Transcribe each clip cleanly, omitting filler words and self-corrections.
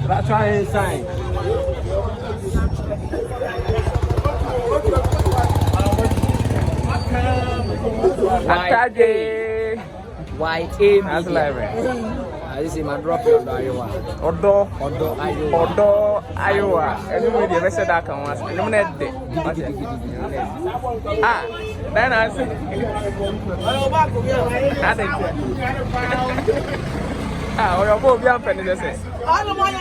Let's try inside. Atadwe. White That's live. This is my drop on Iowa. Odo Iowa. Anyway, the rest of that can once. I'm not dead. Ah, then I see. Ah, or your boy be on penny. Say. I don't mind.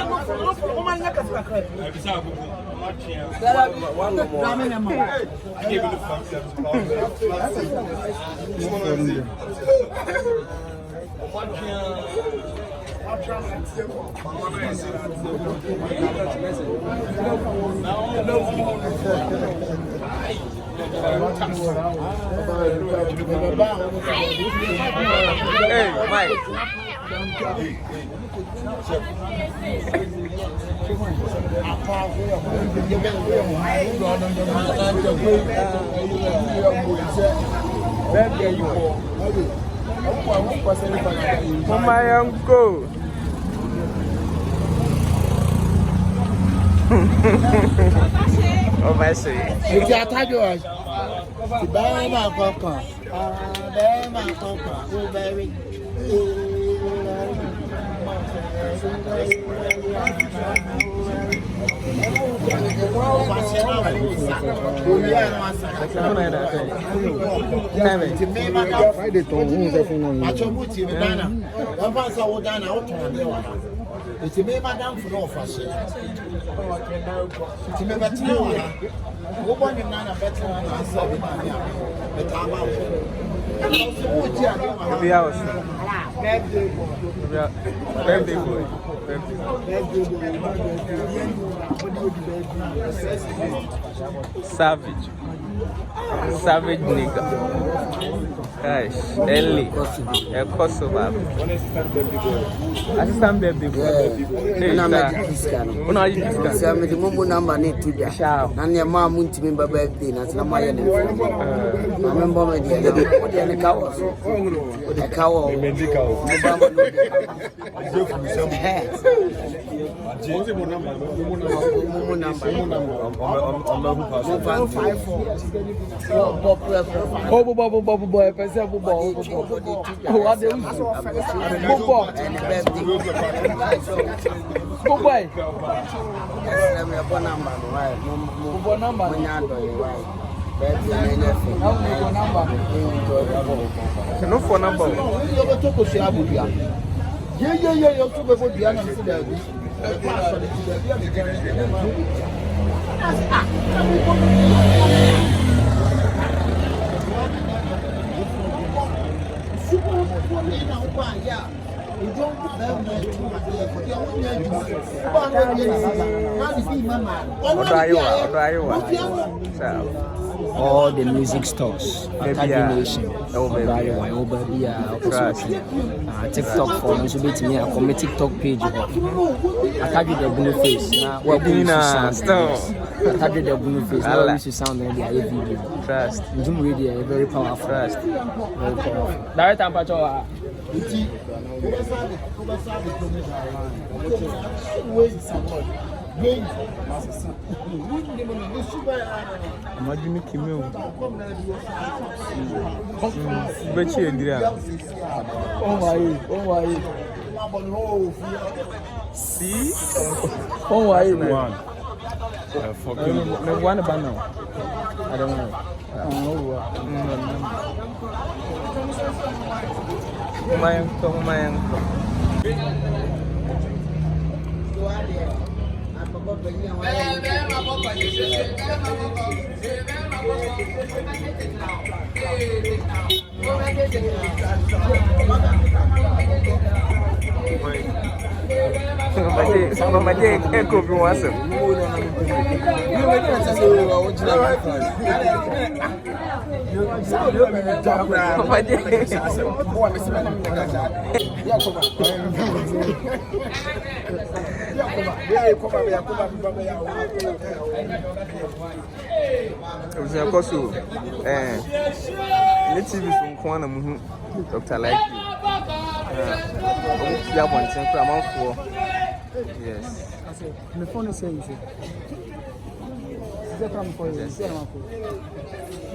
Hey, Mike. My uncle. Oh, my say. It's Atadwe. The Bama Papa. Bama Papa. Oh, baby. It's a madam for no fashion. It's a better woman in Nana better than I saw in the time. Birthday boy. Savage nigga. Gosh, Ellie. Kosovo. Assistant birthday boy. Una you discount. Say me the mumbo number need to be sharp. Na ne ma mu ntimi ba birthday na na ma ye ne. Na member me dey na. O dey ne ka wo. O dey ka wo. Medical. All the music stores, Atadwe Nation, TikTok for me, so be to me, I commit TikTok page. Atadwe the blue face. Now, what do you Atadwe the blue face. Now, we should sound like the video. Trust. Zoom radio, very powerful. Trust. Very powerful. Direct temperature. Imagine Kimel. But you Oh my. See? Oh my. One about now. I don't know. My uncle. Mama Jake, echo be once. Dr. Likee. Yes. The phone is saying,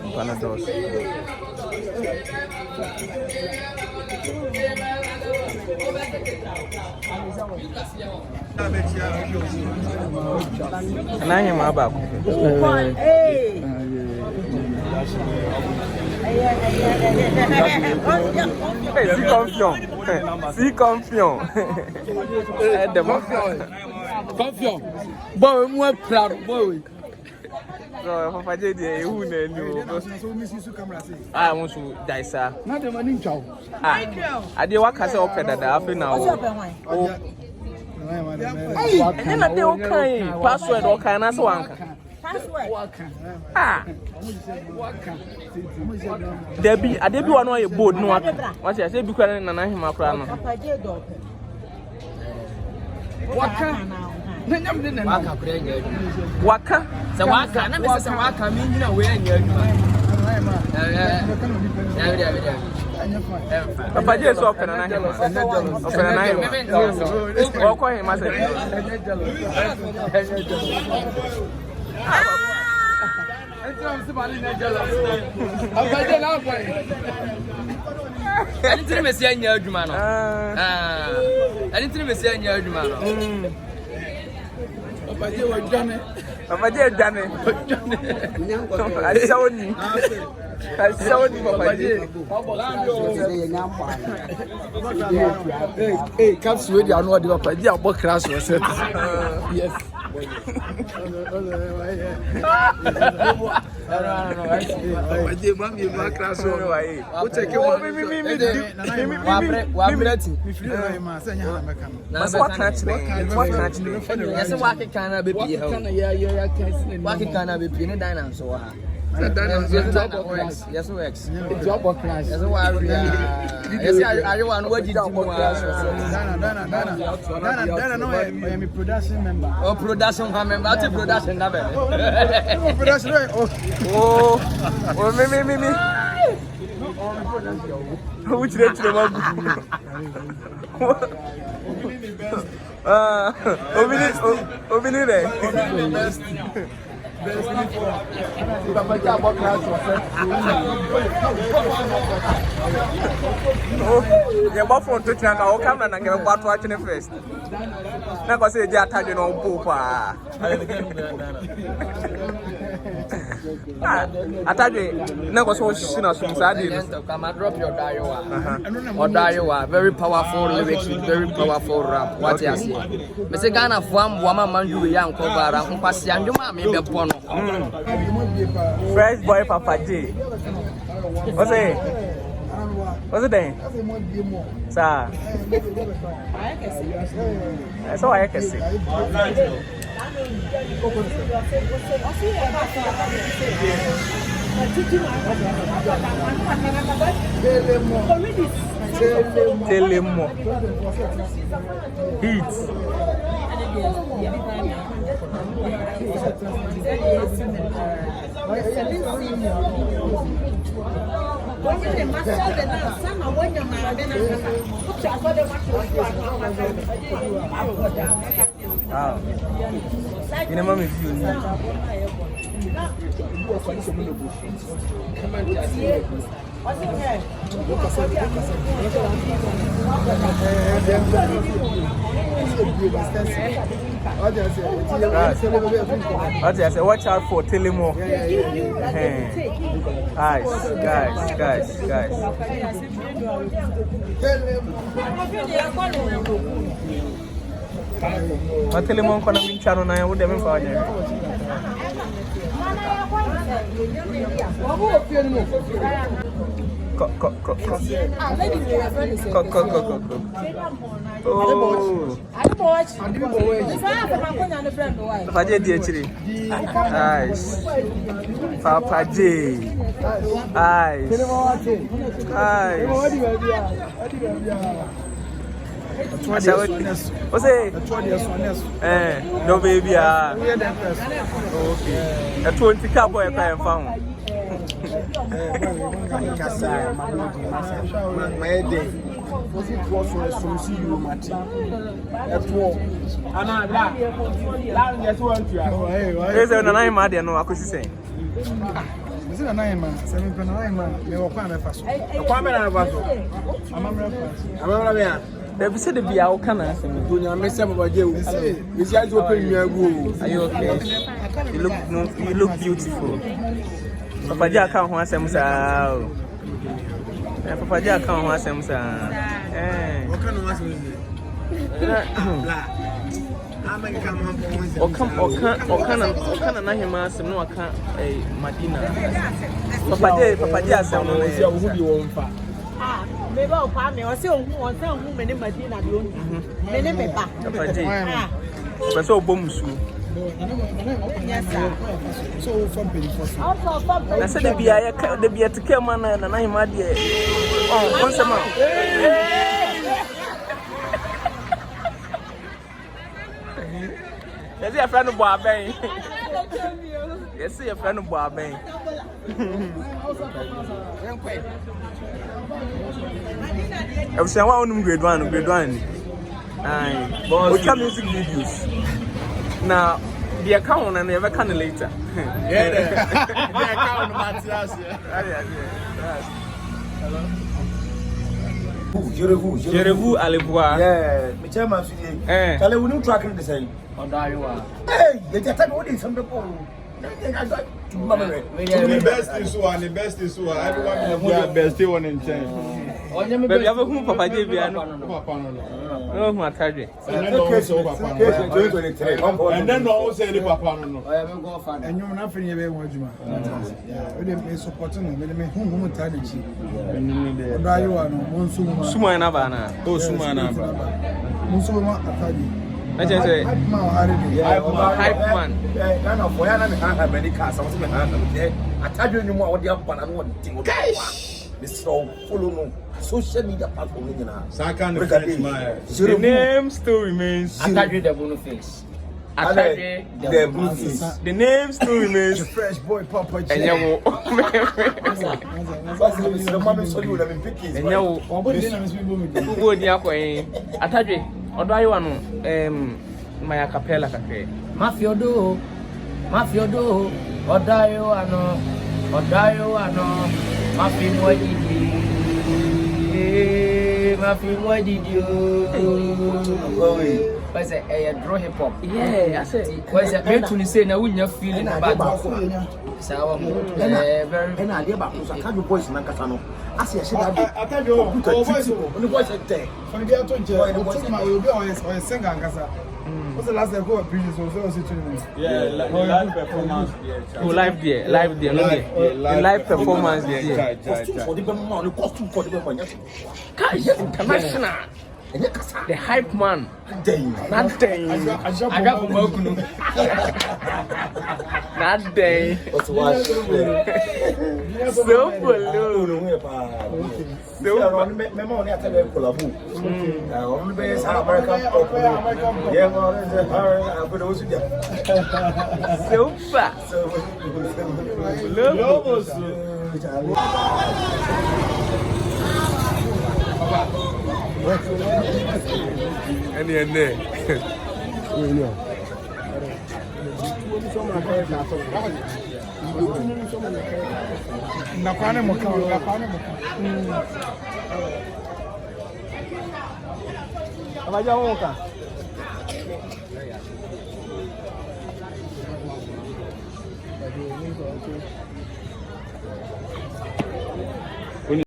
Panados. Can I hear my back? Si confion. Si confion. Confion. Boy, moi proud boy. So, Papa J, who knew? I want to die, sir. Not the money chow. I did what I said open that after now. And then I did okay. Password or can I one? Debbie, I did one way board. No, what I said because I'm not him. Waka? So waka? Na me say waka me nyina we anya adwuma. Papa J so open na him. Open na him. O ko him say. Anything me say anya adwuma no. Anything me say anya adwuma no. Papa J wa dwane. Papa J dwane. I saw ni. Papa J. Hey, caps we dey anu dey Papa J abọ class was set. Yes. Papa J mam you back class o why. O take me ma say nya na meka no. What can't they? Yes, what can I be? What can I be? No dinosaur. Yes, works. It's your class. Yes, why? Yes, I want what you do. Dana, no, I am a production member. Oh, production member. What's a production member? Production. Oh, me. Which rate the your phone to check out camera and get what watching it first. Never say the Atadwe no poopa. Atadwe, never so seen us from Sadie. Come and drop your Daiwa. Very powerful lyrics, very powerful rap. What you say? Mr. Ghana from woman Manju young cover and pass and you mammy the pono. Fresh boy Papa J. What's it? What's it then? Sir. That's all I can see. Telemo. Heat. Wow. You know, mommy, watch out for Telemo. Guys. But Telemo gonna be channel now. What do you mean for you? Go. Oh. Papa J actually. Nice. Papa J. Nice. What's it? No baby. Okay. A 20 cowboy I found. My day. Was it was from see you, Mati? That's all. Anna, that just want to. There's a 9 man, no, I could say. Is it a 9 man? 7.9 man. They were quite a fast. A quamera vessel. I'm a They said the be our canna. Do you miss some of you? Is that open your room? Are you okay? You look beautiful. Papa Jack can't want some sound. Papa Jack can't want some sound. What kind of was it? No, I can't. A Madina. Papa Jack sound. Who you want? Maybe I'll pay me. I say, one time, who many Madina don't. Many me back. Papa Jack. But so boom soon. Yes, sir. So from I said the be at Kerman and I'm mad. Oh, once a month. Yes, a friend of Barbay. Yes, a friend of Barbay. I was saying, one grade 1, grade 1. We can music videos. Now, the account and never can later. Yeah, the account Matthias. Jerevou Alebois. Yeah, my chairman. Tell you, we don't track the same. Hey, you just have to some people. The best is one. Everyone will be best one in chain. Baby, I've whom Papa J. No, my Atadwe. And then no say the Papa. And you're not feeling very much. Yeah, supporting them. Whom Tadichi. Suma na bana. Oh, Suma na. Musuma Atadwe. I just say, hype man. Have many cars. I was going to Atadwe you more what you have, but I don't think. This so follow social media platform. The name still remains Atadwe the blue face. Atadwe the blue face. The name still remains the fresh boy Papa. And you Atadwe, what do you want? My acapella cafe. Mafiodo, Odayo ano, Mafi Mwajidi. What's it? A draw hip hop. Yeah, I said. What's it? Wait till you say now when you're feeling bad. So, very. And I did about I can't do voice in Nakasano. I see a shit. I tell you, the voice at day. From the other joy, singer and Casa. What's the last time I go previous was Yeah, live performance. Oh, live there, live performance there. Costume for the International. The hype man. Not day. I got from Not day. What's what? So balloon. Nakwane moka. Abaja woka.